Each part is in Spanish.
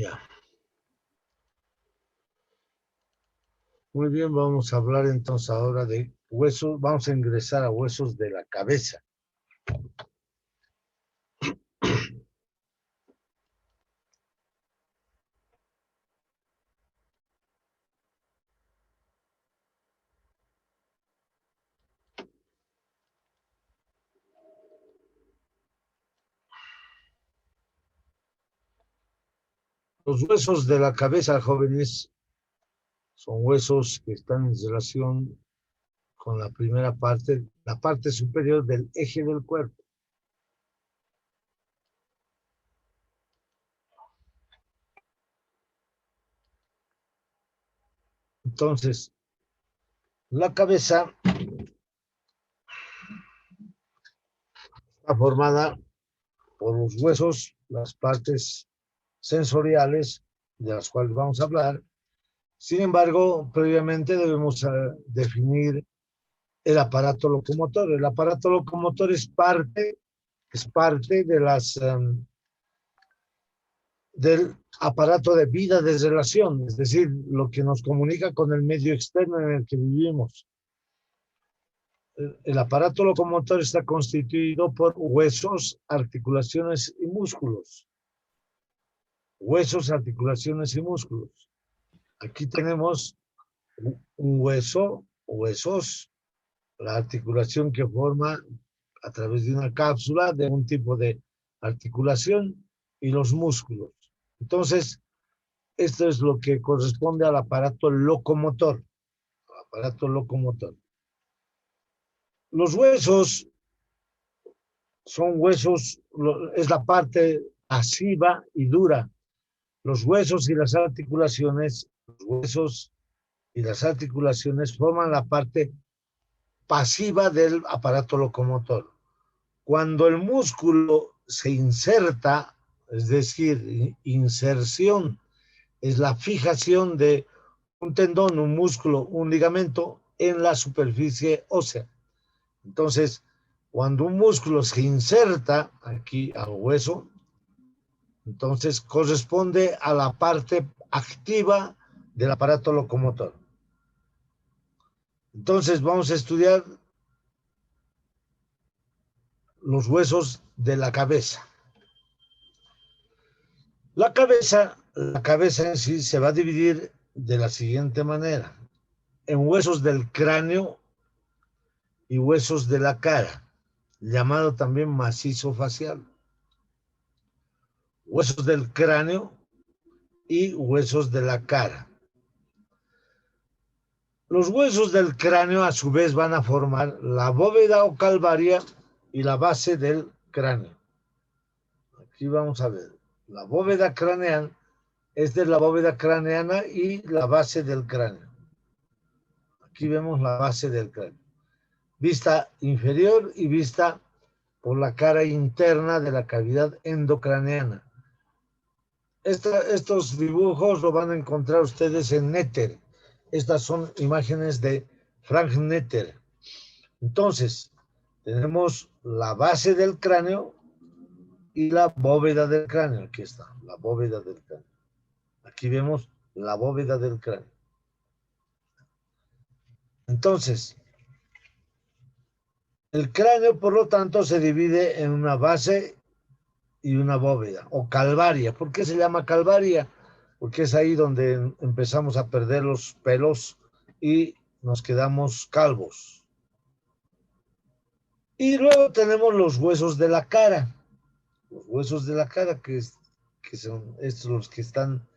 Ya. Muy bien, vamos a hablar entonces ahora de huesos. Vamos a ingresar a huesos de la cabeza. Los huesos de la cabeza, jóvenes, son huesos que están en relación con la parte superior del eje del cuerpo. Entonces, la cabeza está formada por los huesos, las partes sensoriales de las cuales vamos a hablar. Sin embargo, previamente debemos definir el aparato locomotor. El aparato locomotor es parte de del aparato de vida de relación, es decir, lo que nos comunica con el medio externo en el que vivimos. El aparato locomotor está constituido por huesos, articulaciones y músculos. Huesos, articulaciones y músculos. Aquí tenemos un hueso, huesos, la articulación que forma a través de una cápsula de un tipo de articulación y los músculos. Entonces, esto es lo que corresponde al aparato locomotor. Aparato locomotor. Los huesos son huesos, es la parte pasiva y dura. Los huesos y las articulaciones, los huesos y las articulaciones forman la parte pasiva del aparato locomotor. Cuando el músculo se inserta, es decir, inserción, es la fijación de un tendón, un músculo, un ligamento en la superficie ósea. Entonces, cuando un músculo se inserta aquí al hueso, entonces corresponde a la parte activa del aparato locomotor. Entonces vamos a estudiar los huesos de la cabeza. La cabeza en sí se va a dividir de la siguiente manera: en huesos del cráneo y huesos de la cara, llamado también macizo facial. Huesos del cráneo y huesos de la cara. Los huesos del cráneo a su vez van a formar la bóveda o calvaria y la base del cráneo. Aquí vamos a ver. La bóveda craneana, esta es la bóveda craneana y la base del cráneo. Aquí vemos la base del cráneo. Vista inferior y vista por la cara interna de la cavidad endocraneana. Estos dibujos lo van a encontrar ustedes en Netter. Estas son imágenes de Frank Netter. Entonces, tenemos la base del cráneo y la bóveda del cráneo. Aquí está, la bóveda del cráneo. Aquí vemos la bóveda del cráneo. Entonces, el cráneo, por lo tanto, se divide en una base y una bóveda, o calvaria. ¿Por qué se llama calvaria? Porque es ahí donde empezamos a perder los pelos y nos quedamos calvos. Y luego tenemos los huesos de la cara. Los huesos de la cara, que son estos los que están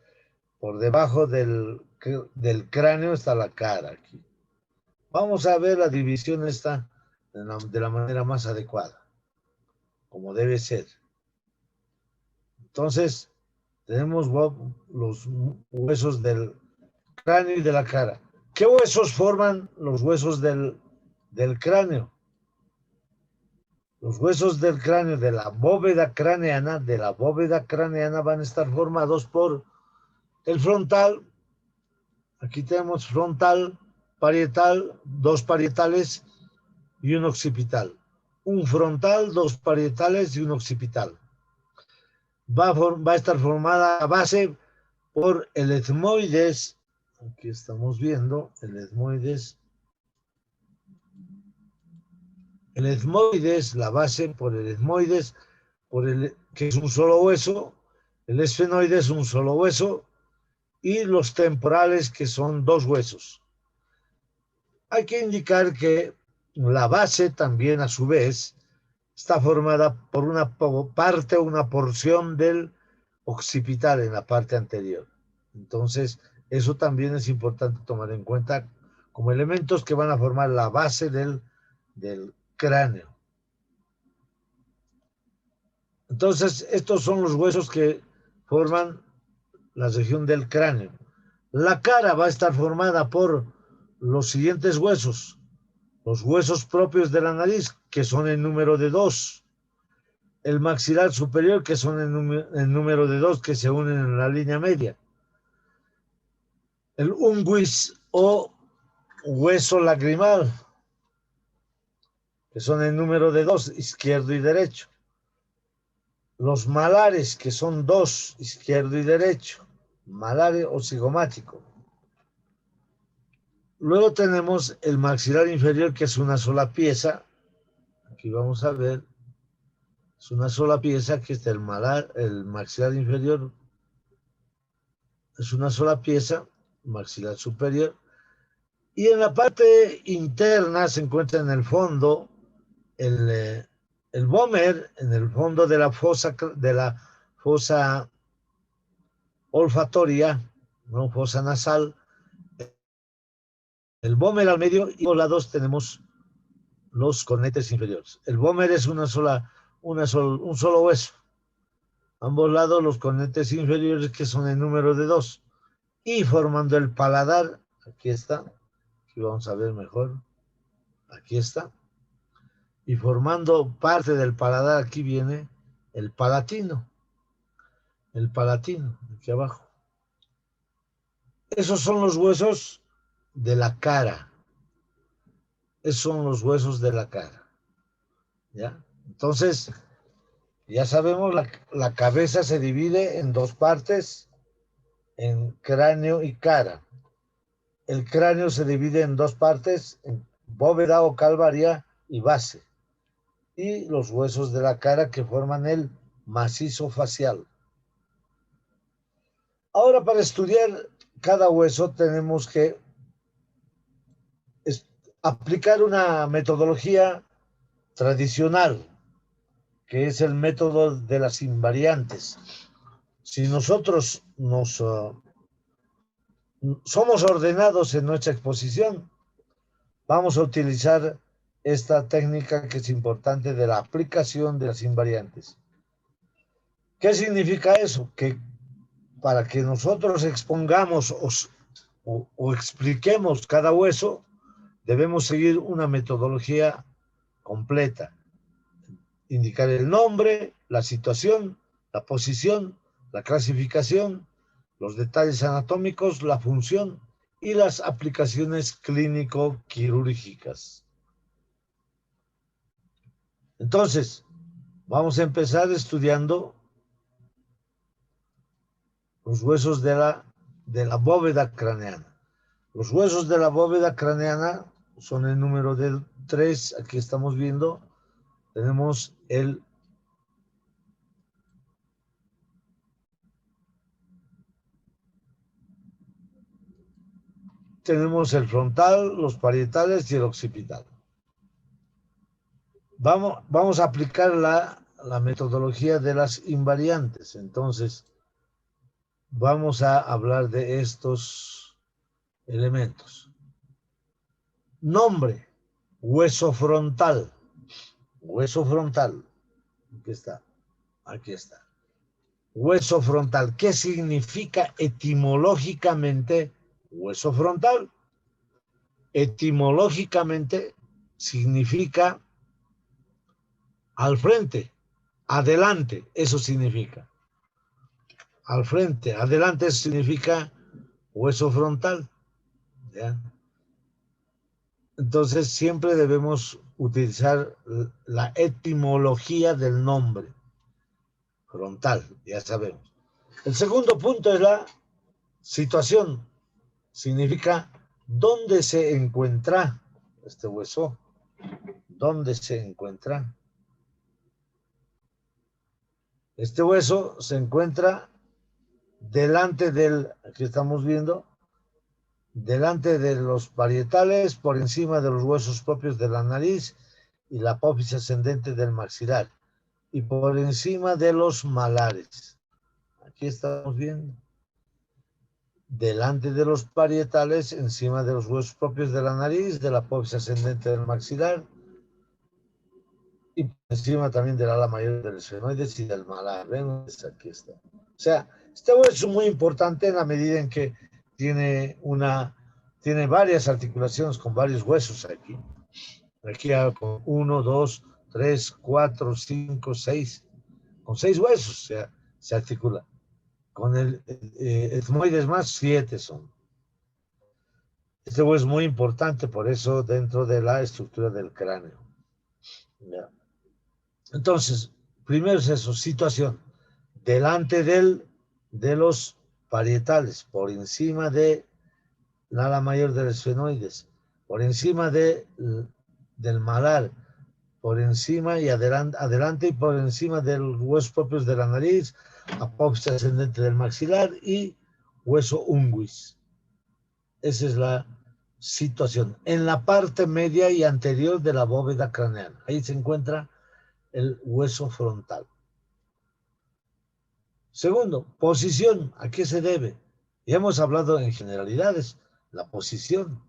por debajo del cráneo, está la cara aquí. Vamos a ver la división esta de la manera más adecuada, como debe ser. Entonces, tenemos los huesos del cráneo y de la cara. ¿Qué huesos forman los huesos del cráneo? Los huesos del cráneo de la bóveda craneana van a estar formados por el frontal. Aquí tenemos frontal, parietal, dos parietales y un occipital. Un frontal, dos parietales y un occipital. Va a estar formada la base por el etmoides. Aquí estamos viendo el etmoides. El etmoides, la base por el etmoides, que es un solo hueso. El esfenoide es un solo hueso. Y los temporales, que son dos huesos. Hay que indicar que la base también, a su vez, está formada por una parte o una porción del occipital en la parte anterior. Entonces, eso también es importante tomar en cuenta como elementos que van a formar la base del cráneo. Entonces, estos son los huesos que forman la región del cráneo. La cara va a estar formada por los siguientes huesos. Los huesos propios de la nariz, que son en número de 2. El maxilar superior, que son en número de 2, que se unen en la línea media. El unguis o hueso lagrimal, que son en número de 2, izquierdo y derecho. Los malares, que son 2, izquierdo y derecho. Malare o cigomático. Luego tenemos el maxilar inferior, que es una sola pieza. Aquí vamos a ver. Es una sola pieza, que es el maxilar inferior. Es una sola pieza, maxilar superior. Y en la parte interna se encuentra en el fondo el vómer, en el fondo de la fosa olfatoria, no fosa nasal. El vómer al medio, y a los lados tenemos los cornetes inferiores. El vómer es un solo hueso. A ambos lados los cornetes inferiores, que son en número de 2. Y formando el paladar, aquí está, aquí vamos a ver mejor, aquí está. Y formando parte del paladar, aquí viene el palatino, aquí abajo. Esos son los huesos de la cara. Esos son los huesos de la cara. ¿Ya? Entonces, ya sabemos, la cabeza se divide en dos partes, en cráneo y cara. El cráneo se divide en dos partes, en bóveda o calvaria y base. Y los huesos de la cara, que forman el macizo facial. Ahora, para estudiar cada hueso tenemos que aplicar una metodología tradicional, que es el método de las invariantes. Si nosotros somos ordenados en nuestra exposición, vamos a utilizar esta técnica, que es importante, de la aplicación de las invariantes. ¿Qué significa eso? Que para que nosotros expongamos o expliquemos cada hueso, debemos seguir una metodología completa. Indicar el nombre, la situación, la posición, la clasificación, los detalles anatómicos, la función y las aplicaciones clínico-quirúrgicas. Entonces, vamos a empezar estudiando los huesos de la bóveda craneana. Los huesos de la bóveda craneana son el número de 3. Aquí estamos viendo, tenemos el frontal, los parietales y el occipital. Vamos a aplicar la metodología de las invariantes. Entonces, vamos a hablar de estos elementos. Nombre, hueso frontal. Hueso frontal. Aquí está. Aquí está. Hueso frontal. ¿Qué significa etimológicamente hueso frontal? Etimológicamente significa al frente, adelante, eso significa. Al frente, adelante, eso significa hueso frontal. ¿Ya? Entonces siempre debemos utilizar la etimología del nombre. Frontal, ya sabemos. El segundo punto es la Situación significa dónde se encuentra este hueso, dónde se encuentra. Este hueso se encuentra delante del, aquí estamos viendo, delante de los parietales, por encima de los huesos propios de la nariz y la apófisis ascendente del maxilar, y por encima de los malares. Aquí estamos viendo. Delante de los parietales, encima de los huesos propios de la nariz, de la apófisis ascendente del maxilar, y por encima también del ala mayor del esfenoides y del malar. ¿Ven? Aquí está. O sea, este hueso es muy importante en la medida en que tiene varias articulaciones con varios huesos aquí. Aquí con 1, 2, 3, 4, 5, 6. Con 6 huesos se articula. Con el etmoides más 7 son. Este hueso es muy importante, por eso dentro de la estructura del cráneo. ¿Ya? Entonces, primero es eso, situación. Delante de los parietales, por encima de la ala mayor del esfenoides, por encima del malar, por encima y adelante y por encima de los huesos propios de la nariz, apófisis ascendente del maxilar y hueso unguis. Esa es la situación. En la parte media y anterior de la bóveda craneal, ahí se encuentra el hueso frontal. Segundo, posición. ¿A qué se debe? Ya hemos hablado en generalidades, la posición,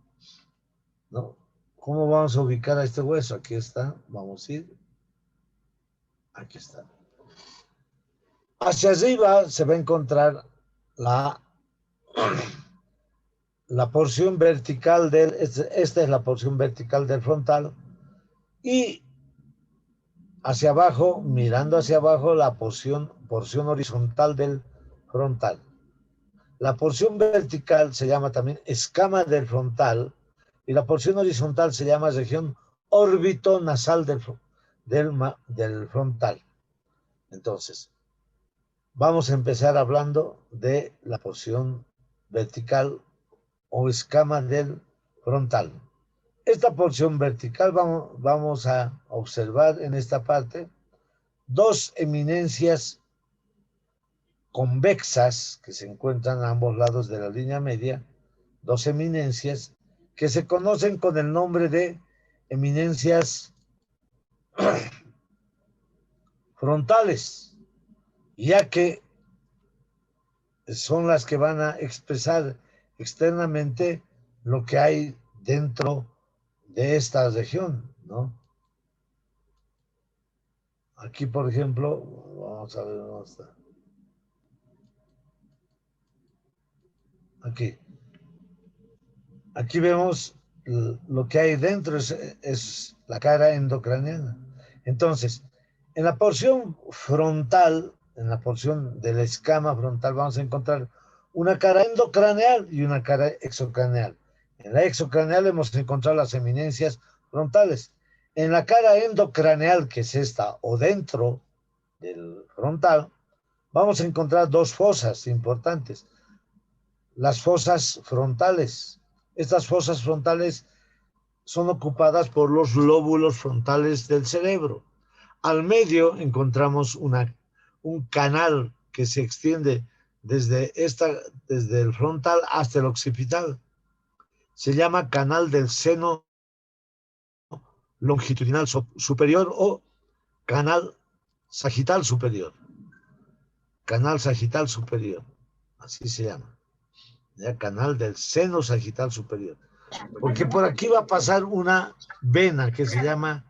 ¿no? ¿Cómo vamos a ubicar a este hueso? Aquí está, vamos a ir. Aquí está. Hacia arriba se va a encontrar la porción vertical esta es la porción vertical del frontal, y hacia abajo, mirando hacia abajo, la porción horizontal del frontal. La porción vertical se llama también escama del frontal y la porción horizontal se llama región órbito nasal del frontal. Entonces, vamos a empezar hablando de la porción vertical o escama del frontal. Esta porción vertical vamos a observar en esta parte dos eminencias convexas que se encuentran a ambos lados de la línea media, dos eminencias que se conocen con el nombre de eminencias frontales, ya que son las que van a expresar externamente lo que hay dentro de esta región, ¿no? Aquí, por ejemplo, vamos a ver dónde está. Aquí vemos lo que hay dentro, es la cara endocraniana. Entonces, en la porción frontal, en la porción de la escama frontal, vamos a encontrar una cara endocraneal y una cara exocraneal. En la exocraneal hemos encontrado las eminencias frontales. En la cara endocraneal, que es esta, o dentro del frontal, vamos a encontrar dos fosas importantes. Las fosas frontales. Estas fosas frontales son ocupadas por los lóbulos frontales del cerebro. Al medio encontramos un canal que se extiende desde el frontal hasta el occipital. Se llama canal del seno longitudinal superior o canal sagital superior. Canal sagital superior, así se llama. ¿Ya? Canal del seno sagital superior. Porque por aquí va a pasar una vena que se llama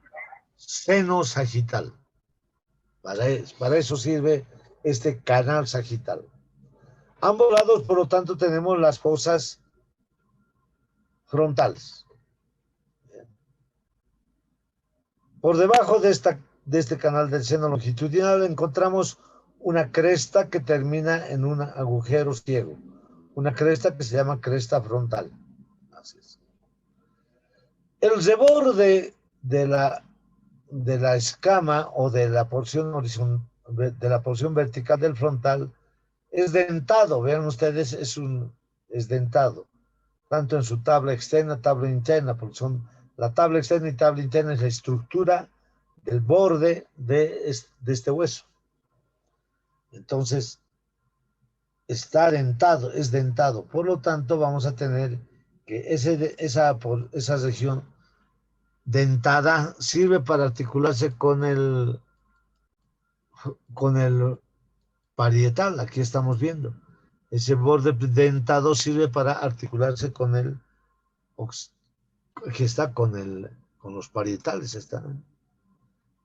seno sagital. Para eso sirve este canal sagital. Ambos lados, por lo tanto, tenemos las fosas frontales. Por debajo de este canal del seno longitudinal encontramos una cresta que termina en un agujero ciego. Una cresta que se llama cresta frontal. Así es. El reborde de la escama o de la porción vertical del frontal es dentado, vean ustedes, es dentado, tanto en su tabla externa, tabla interna, porque son la tabla externa y tabla interna es la estructura del borde de este hueso. Entonces, está dentado, es dentado. Por lo tanto, vamos a tener que esa región dentada sirve para articularse con el parietal. Aquí estamos viendo. Ese borde dentado sirve para articularse con el que está con los parietales.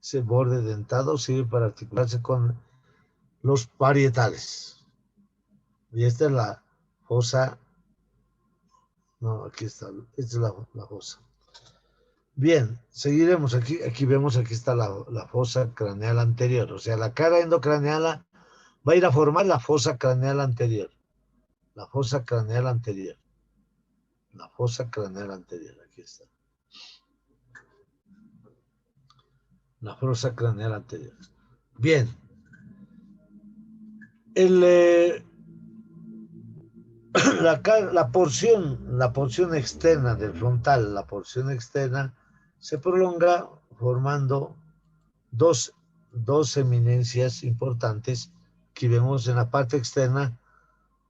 Ese borde dentado sirve para articularse con los parietales. Y esta es la fosa. No, aquí está. Esta es la fosa. Bien, seguiremos aquí. Aquí vemos, aquí está la fosa craneal anterior. O sea, la cara endocraneal va a ir a formar la fosa craneal anterior. La fosa craneal anterior. La fosa craneal anterior. Aquí está. La fosa craneal anterior. Bien. La porción externa del frontal, la porción externa, se prolonga formando dos eminencias importantes que vemos en la parte externa.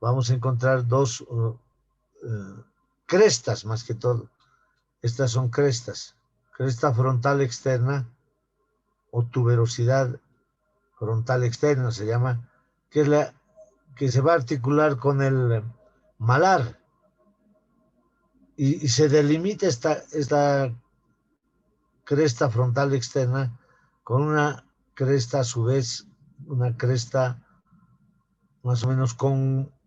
Vamos a encontrar dos crestas más que todo. Estas son crestas. Cresta frontal externa o tuberosidad frontal externa se llama, que es la que se va a articular con el malar y se delimita esta cresta frontal externa con una cresta a su vez, una cresta más o menos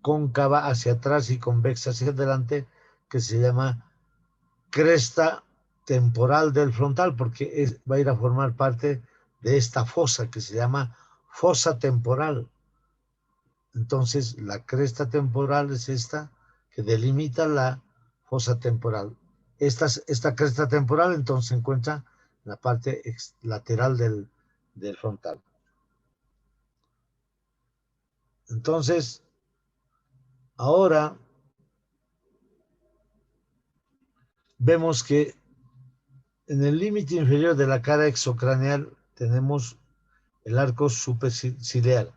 cóncava hacia atrás y convexa hacia adelante, que se llama cresta temporal del frontal, porque va a ir a formar parte de esta fosa que se llama fosa temporal. Entonces, la cresta temporal es esta que delimita la fosa temporal. Esta cresta temporal entonces se encuentra en la parte lateral del frontal. Entonces, ahora vemos que en el límite inferior de la cara exocraneal tenemos el arco superciliar.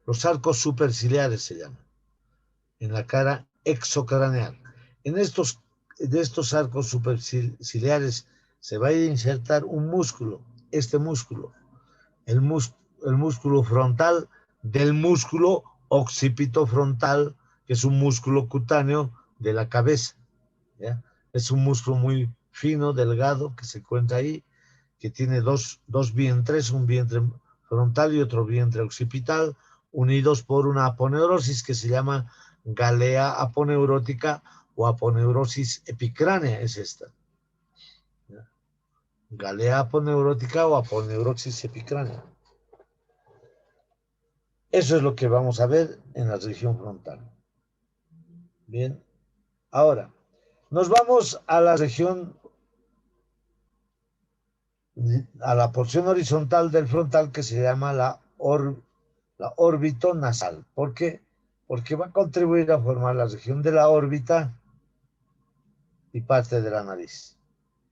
Los arcos superciliares se llaman en la cara exocraneal. De estos arcos superciliares se va a insertar un músculo, este músculo, el músculo frontal del músculo occipitofrontal, que es un músculo cutáneo de la cabeza. ¿Ya? Es un músculo muy fino, delgado, que se encuentra ahí, que tiene dos vientres, un vientre frontal y otro vientre occipital, unidos por una aponeurosis que se llama galea aponeurótica o aponeurosis epicránea, es esta. ¿Ya? Galea aponeurótica o aponeurosis epicránea. Eso es lo que vamos a ver en la región frontal. Bien, ahora nos vamos a la región, a la porción horizontal del frontal que se llama la órbito nasal. ¿Por qué? Porque va a contribuir a formar la región de la órbita y parte de la nariz.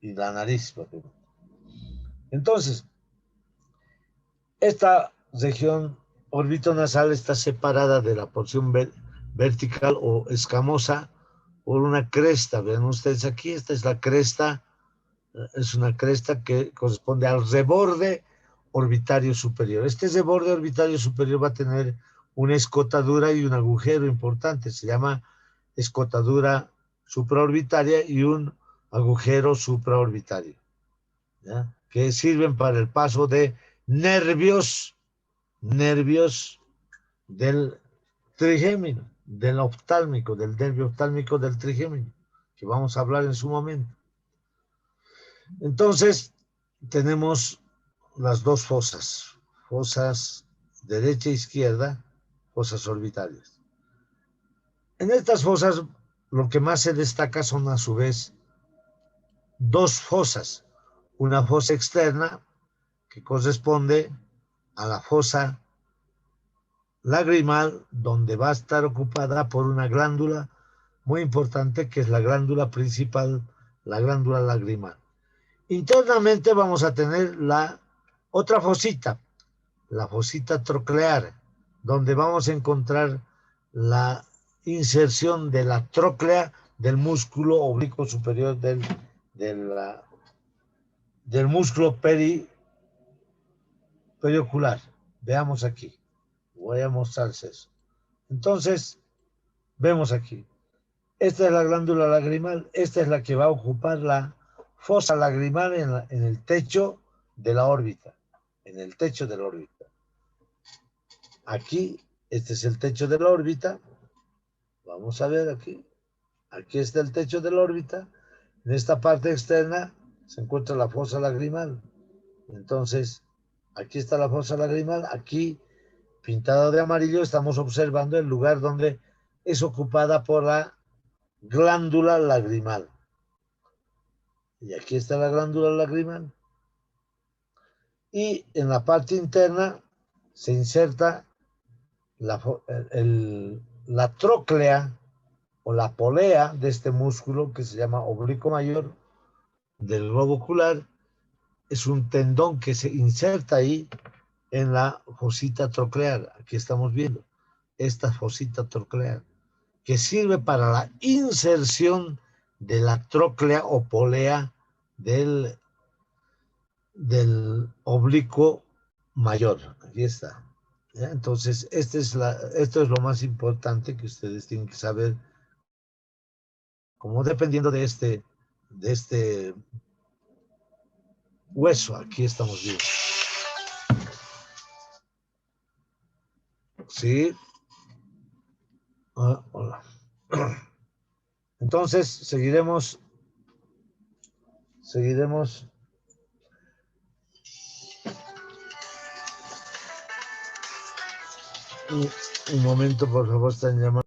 Y la nariz, porque... Entonces, esta región orbitonasal está separada de la porción vertical o escamosa por una cresta. Ven ustedes aquí, esta es la cresta, es una cresta que corresponde al reborde orbitario superior. Este reborde orbitario superior va a tener una escotadura y un agujero importante, se llama escotadura supraorbitaria y un agujero supraorbitario, ¿ya? Que sirven para el paso de nervios del trigémino, del oftálmico, del nervio oftálmico del trigémino, que vamos a hablar en su momento. Entonces, tenemos las dos fosas derecha e izquierda, fosas orbitales. En estas fosas, lo que más se destaca son a su vez dos fosas. Una fosa externa, que corresponde a la fosa lagrimal, donde va a estar ocupada por una glándula muy importante, que es la glándula principal, la glándula lagrimal. Internamente vamos a tener la otra fosita, la fosita troclear, donde vamos a encontrar la inserción de la tróclea del músculo oblicuo superior del músculo periocular. Veamos aquí. Voy a mostrarles eso. Entonces, vemos aquí. Esta es la glándula lagrimal. Esta es la que va a ocupar la fosa lagrimal en el techo de la órbita. En el techo de la órbita. Aquí, este es el techo de la órbita. Vamos a ver aquí. Aquí está el techo de la órbita. En esta parte externa se encuentra la fosa lagrimal. Entonces, aquí está la fosa lagrimal. Aquí, pintado de amarillo, estamos observando el lugar donde es ocupada por la glándula lagrimal. Y aquí está la glándula lagrimal. Y en la parte interna se inserta la tróclea o la polea de este músculo que se llama oblicuo mayor del globo ocular. Es un tendón que se inserta ahí en la fosita troclear. Aquí estamos viendo esta fosita troclear, que sirve para la inserción de la tróclea o polea del oblicuo mayor. Aquí está. ¿Ya? Entonces, esto es lo más importante que ustedes tienen que saber, como dependiendo de este hueso. Aquí estamos viendo. Sí. Hola. Entonces, seguiremos un momento, por favor, están llamando.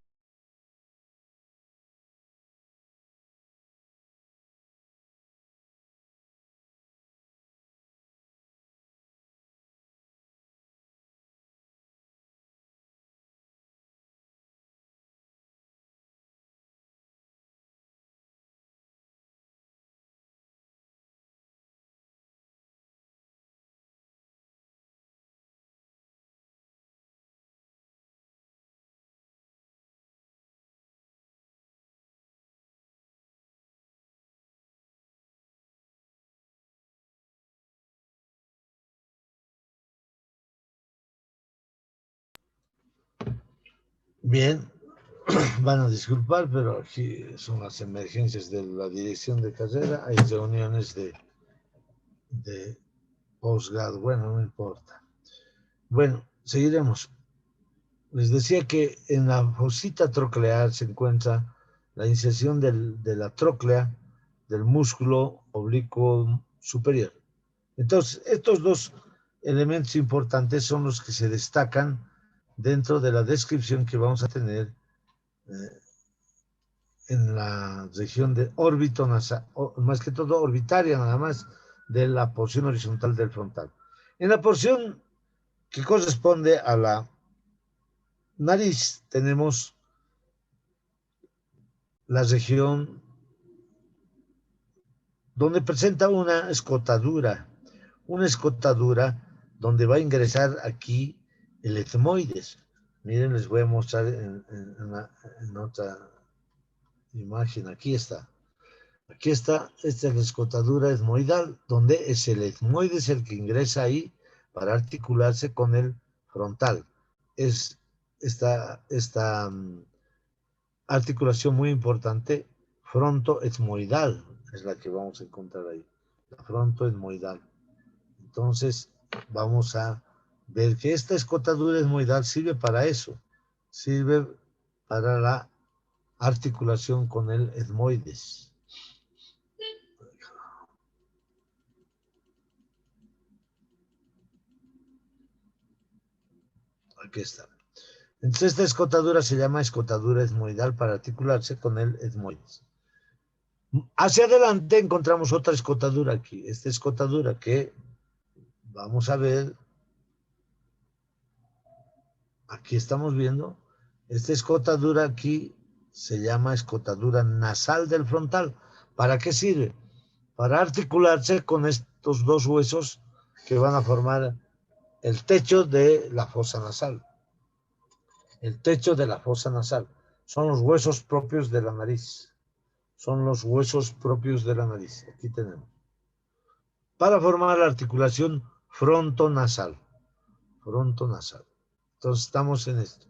Bien, van a disculpar, pero aquí son las emergencias de la dirección de carrera. Hay reuniones de posgrado. Bueno, no importa. Bueno, seguiremos. Les decía que en la fosita troclear se encuentra la inserción de la tróclea del músculo oblicuo superior. Entonces, estos dos elementos importantes son los que se destacan dentro de la descripción que vamos a tener en la región de órbito nasal, más que todo orbitaria nada más, de la porción horizontal del frontal. En la porción que corresponde a la nariz tenemos la región donde presenta una escotadura donde va a ingresar aquí el etmoides. Miren, les voy a mostrar en otra imagen. Aquí está. Aquí está, esta es la escotadura etmoidal, donde es el etmoides el que ingresa ahí para articularse con el frontal. Es esta articulación muy importante, frontoetmoidal, es la que vamos a encontrar ahí, la frontoetmoidal. Entonces, vamos a ver que esta escotadura etmoidal sirve para eso, sirve para la articulación con el etmoides. Aquí está. Entonces, esta escotadura se llama escotadura etmoidal para articularse con el etmoides. Hacia adelante encontramos otra escotadura aquí, esta escotadura que vamos a ver Aquí estamos viendo, esta escotadura aquí se llama escotadura nasal del frontal. ¿Para qué sirve? Para articularse con estos dos huesos que van a formar el techo de la fosa nasal. El techo de la fosa nasal. Son los huesos propios de la nariz. Son los huesos propios de la nariz. Aquí tenemos. Para formar la articulación frontonasal. Frontonasal. Entonces estamos en esto.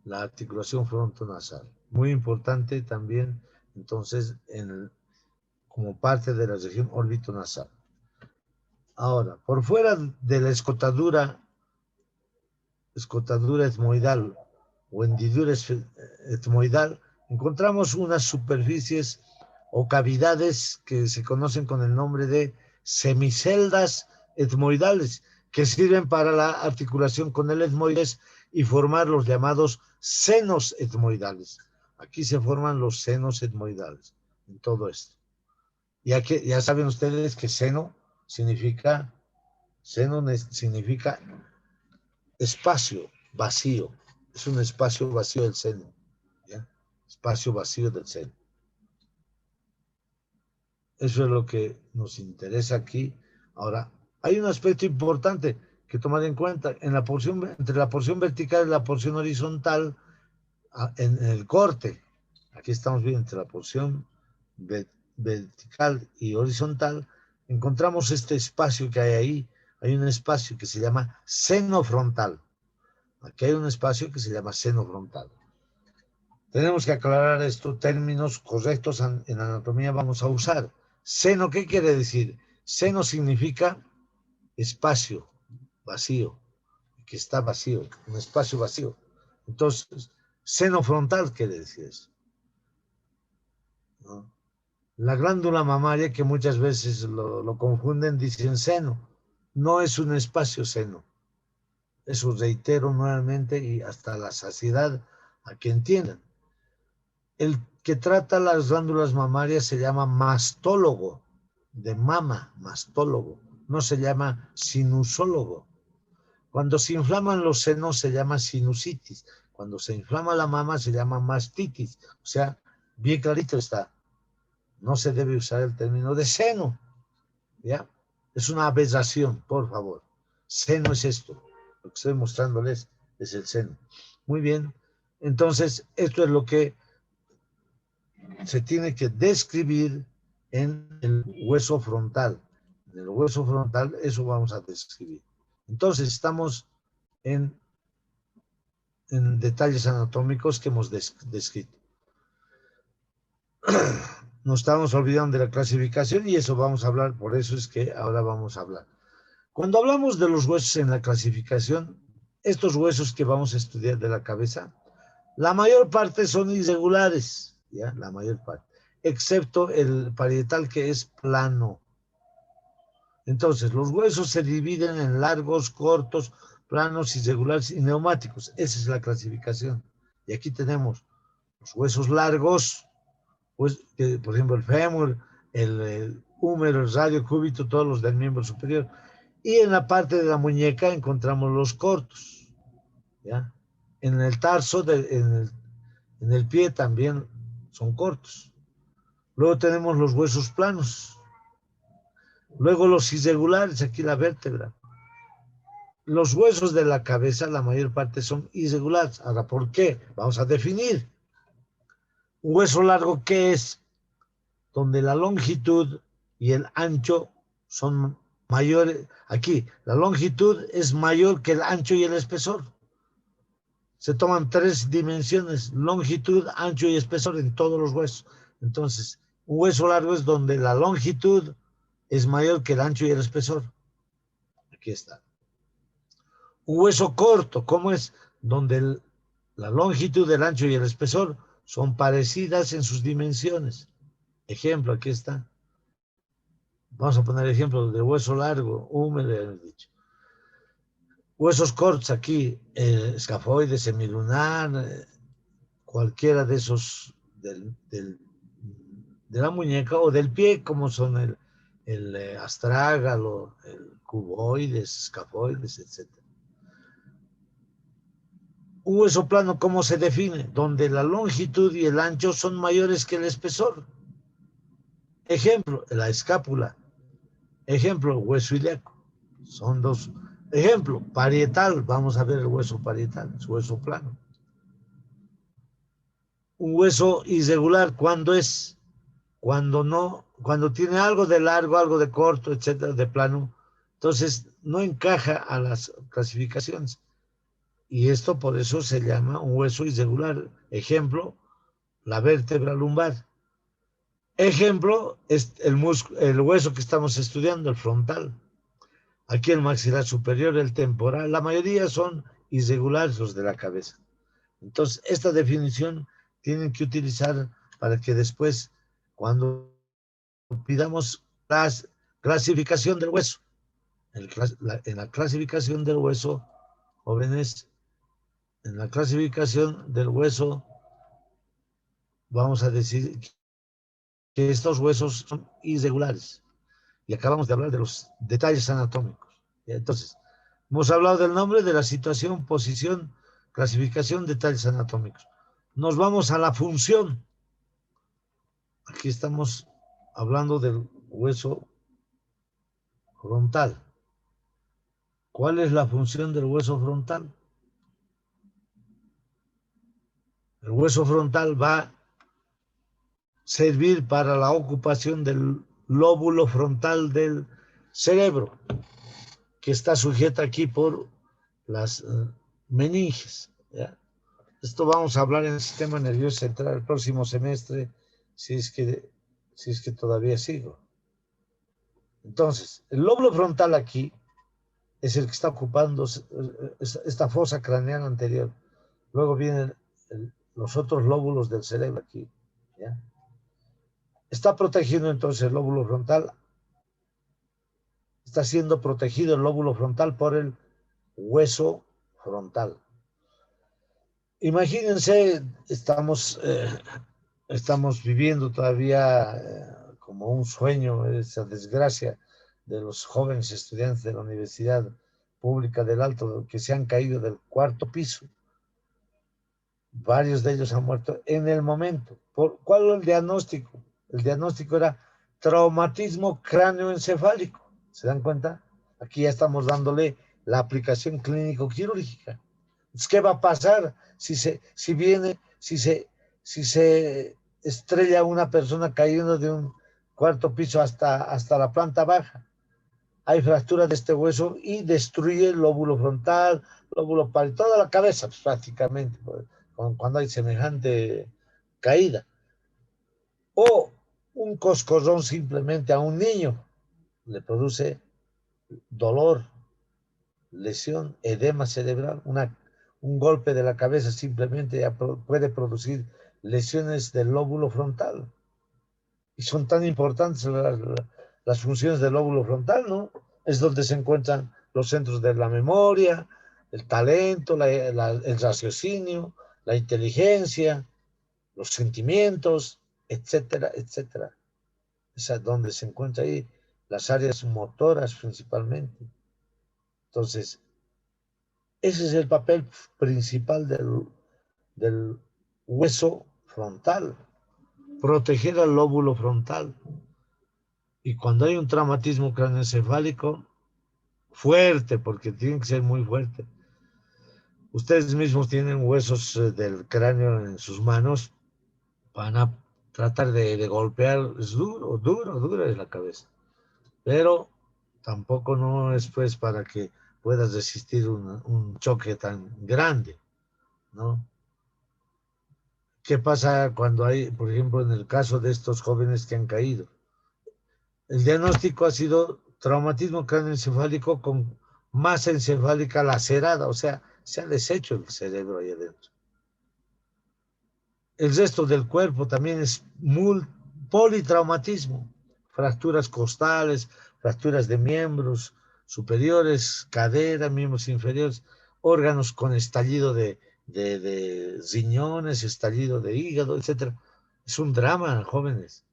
La articulación frontonasal. Muy importante también, entonces, como parte de la región orbitonasal. Ahora, por fuera de la escotadura etmoidal o hendidura etmoidal, encontramos unas superficies o cavidades que se conocen con el nombre de semiceldas etmoidales, que sirven para la articulación con el etmoides y formar los llamados senos etmoidales. Aquí se forman los senos etmoidales en todo esto. Ya saben ustedes que seno significa espacio vacío. Es un espacio vacío del seno. ¿Ya? Espacio vacío del seno. Eso es lo que nos interesa aquí. Ahora, hay un aspecto importante que tomar en cuenta. Entre la porción vertical y la porción horizontal, en el corte, aquí estamos viendo entre la porción vertical y horizontal, encontramos este espacio que hay ahí. Hay un espacio que se llama seno frontal. Aquí hay un espacio que se llama seno frontal. Tenemos que aclarar estos términos correctos en anatomía vamos a usar. Seno, ¿qué quiere decir? Seno significa espacio vacío, que está vacío, un espacio vacío. Entonces, seno frontal quiere decir eso, ¿no? La glándula mamaria, que muchas veces lo confunden, dicen seno. No es un espacio seno. Eso reitero nuevamente y hasta la saciedad a que entiendan. El que trata las glándulas mamarias se llama mastólogo, de mama, mastólogo. No se llama sinusólogo. Cuando se inflaman los senos se llama sinusitis. Cuando se inflama la mama se llama mastitis. O sea, bien clarito está. No se debe usar el término de seno. ¿Ya? Es una aberración, por favor. Seno es esto. Lo que estoy mostrándoles es el seno. Muy bien. Entonces, esto es lo que se tiene que describir en el hueso frontal. En el hueso frontal, eso vamos a describir. Entonces, estamos en detalles anatómicos que hemos descrito. Nos estamos olvidando de la clasificación y eso vamos a hablar, por eso es que ahora vamos a hablar. Cuando hablamos de los huesos en la clasificación, estos huesos que vamos a estudiar de la cabeza, la mayor parte son irregulares, ¿ya? La mayor parte, excepto el parietal que es plano. Entonces, los huesos se dividen en largos, cortos, planos, irregulares y neumáticos. Esa es la clasificación. Y aquí tenemos los huesos largos, pues, por ejemplo, el fémur, el húmero, el radio, cúbito, todos los del miembro superior. Y en la parte de la muñeca encontramos los cortos, ¿ya? En el tarso, en el pie también son cortos. Luego tenemos los huesos planos. Luego los irregulares, aquí la vértebra. Los huesos de la cabeza, la mayor parte son irregulares. Ahora, ¿por qué? Vamos a definir. Un hueso largo, ¿qué es? Donde la longitud y el ancho son mayores. Aquí, la longitud es mayor que el ancho y el espesor. Se toman tres dimensiones, longitud, ancho y espesor en todos los huesos. Entonces, un hueso largo es donde la longitud es mayor que el ancho y el espesor. Aquí está. Un hueso corto, ¿cómo es? Donde la longitud, el ancho y el espesor son parecidas en sus dimensiones. Ejemplo, aquí está. Vamos a poner ejemplos de hueso largo, húmedo, hemos dicho. Huesos cortos aquí, escafoide, semilunar, cualquiera de esos de la muñeca o del pie, como son el astrágalo, el cuboides, escafoides, etc. Un hueso plano, ¿cómo se define? Donde la longitud y el ancho son mayores que el espesor. Ejemplo, la escápula. Ejemplo, hueso ilíaco. Son dos. Ejemplo, parietal. Vamos a ver el hueso parietal, es hueso plano. Un hueso irregular, ¿cuándo es? Cuando no, cuando tiene algo de largo, algo de corto, etcétera, de plano. Entonces, no encaja a las clasificaciones. Y esto por eso se llama un hueso irregular. Ejemplo, la vértebra lumbar. Ejemplo, es el hueso que estamos estudiando, el frontal. Aquí el maxilar superior, el temporal. La mayoría son irregulares los de la cabeza. Entonces, esta definición tienen que utilizar para que después, cuando pidamos la clasificación del hueso, en la clasificación del hueso, jóvenes, en la clasificación del hueso, vamos a decir que estos huesos son irregulares. Y acabamos de hablar de los detalles anatómicos. Entonces, hemos hablado del nombre, de la situación, posición, clasificación, detalles anatómicos. Nos vamos a la función. Aquí estamos hablando del hueso frontal. ¿Cuál es la función del hueso frontal? El hueso frontal va a servir para la ocupación del lóbulo frontal del cerebro, que está sujeta aquí por las meninges. ¿Ya? Esto vamos a hablar en el sistema nervioso central el próximo semestre, si es que todavía sigo. Entonces, el lóbulo frontal aquí es el que está ocupando esta fosa craneal anterior. Luego vienen los otros lóbulos del cerebro aquí. ¿Ya? Está protegido entonces el lóbulo frontal, está siendo protegido el lóbulo frontal por el hueso frontal. Imagínense, estamos viviendo todavía como un sueño, esa desgracia de los jóvenes estudiantes de la Universidad Pública del Alto que se han caído del cuarto piso. Varios de ellos han muerto en el momento. ¿Cuál era el diagnóstico? El diagnóstico era traumatismo cráneoencefálico. ¿Se dan cuenta? Aquí ya estamos dándole la aplicación clínico-quirúrgica. ¿Qué va a pasar si se estrella una persona cayendo de un cuarto piso hasta la planta baja? Hay fractura de este hueso y destruye el lóbulo frontal, lóbulo parietal, toda la cabeza, pues, prácticamente, cuando hay semejante caída. O un coscorrón simplemente a un niño le produce dolor, lesión, edema cerebral, un golpe de la cabeza simplemente ya puede producir lesiones del lóbulo frontal. Y son tan importantes las funciones del lóbulo frontal, ¿no? Es donde se encuentran los centros de la memoria, el talento, el raciocinio, la inteligencia, los sentimientos, etcétera, etcétera. Es donde se encuentran ahí las áreas motoras principalmente. Entonces, ese es el papel principal del hueso frontal, proteger al lóbulo frontal. Y cuando hay un traumatismo craneoencefálico, fuerte, porque tiene que ser muy fuerte. Ustedes mismos tienen huesos del cráneo en sus manos, van a tratar de golpear, es duro es la cabeza. Pero tampoco no es pues para que puedas resistir un choque tan grande, ¿no? ¿Qué pasa cuando hay, por ejemplo, en el caso de estos jóvenes que han caído? El diagnóstico ha sido traumatismo cráneoencefálico con masa encefálica lacerada, o sea, se ha deshecho el cerebro ahí adentro. El resto del cuerpo también es politraumatismo, fracturas costales, fracturas de miembros superiores, cadera, miembros inferiores, órganos con estallido de riñones, estallido de hígado, etc. Es un drama, jóvenes.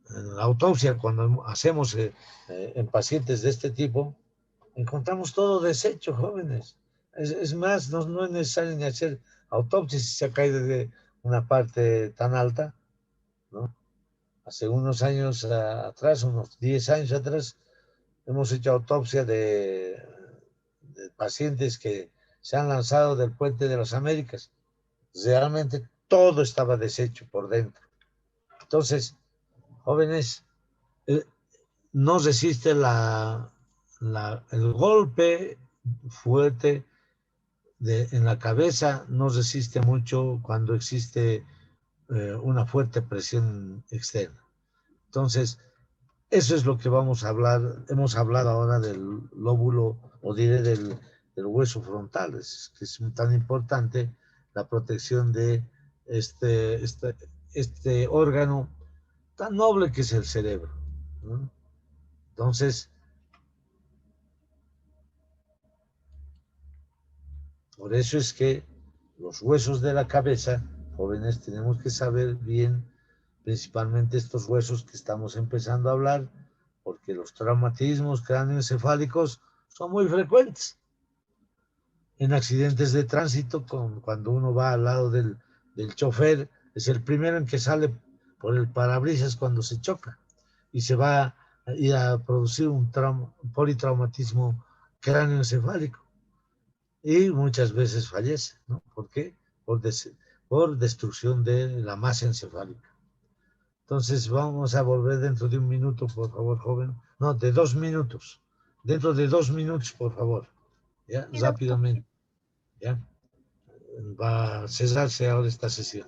En la autopsia, cuando hacemos en pacientes de este tipo, encontramos todo deshecho, jóvenes. Es más, no es necesario ni hacer autopsia si se ha caído de una parte tan alta, ¿no? Hace unos años atrás, unos 10 años atrás, hemos hecho autopsia de pacientes que se han lanzado del puente de las Américas. Realmente todo estaba deshecho por dentro. Entonces, jóvenes, eh, no resiste el golpe fuerte en la cabeza, no resiste mucho cuando existe una fuerte presión externa. Entonces, eso es lo que vamos a hablar. Hemos hablado ahora del lóbulo, o diré del hueso frontal, que es tan importante la protección de este órgano tan noble que es el cerebro, ¿no? Entonces, por eso es que los huesos de la cabeza, jóvenes, tenemos que saber bien, principalmente estos huesos que estamos empezando a hablar, porque los traumatismos cráneoencefálicos son muy frecuentes en accidentes de tránsito, cuando uno va al lado del chofer, es el primero en que sale por el parabrisas cuando se choca y se va a ir a producir un politraumatismo cráneoencefálico y muchas veces fallece, ¿no? ¿Por qué? Por destrucción de la masa encefálica. Entonces vamos a volver dentro de un minuto, por favor, joven. No, de 2 minutos. Dentro de 2 minutos, por favor. ¿Ya? Sí, doctor. Rápidamente. ¿Ya? Va a cesarse ahora esta sesión.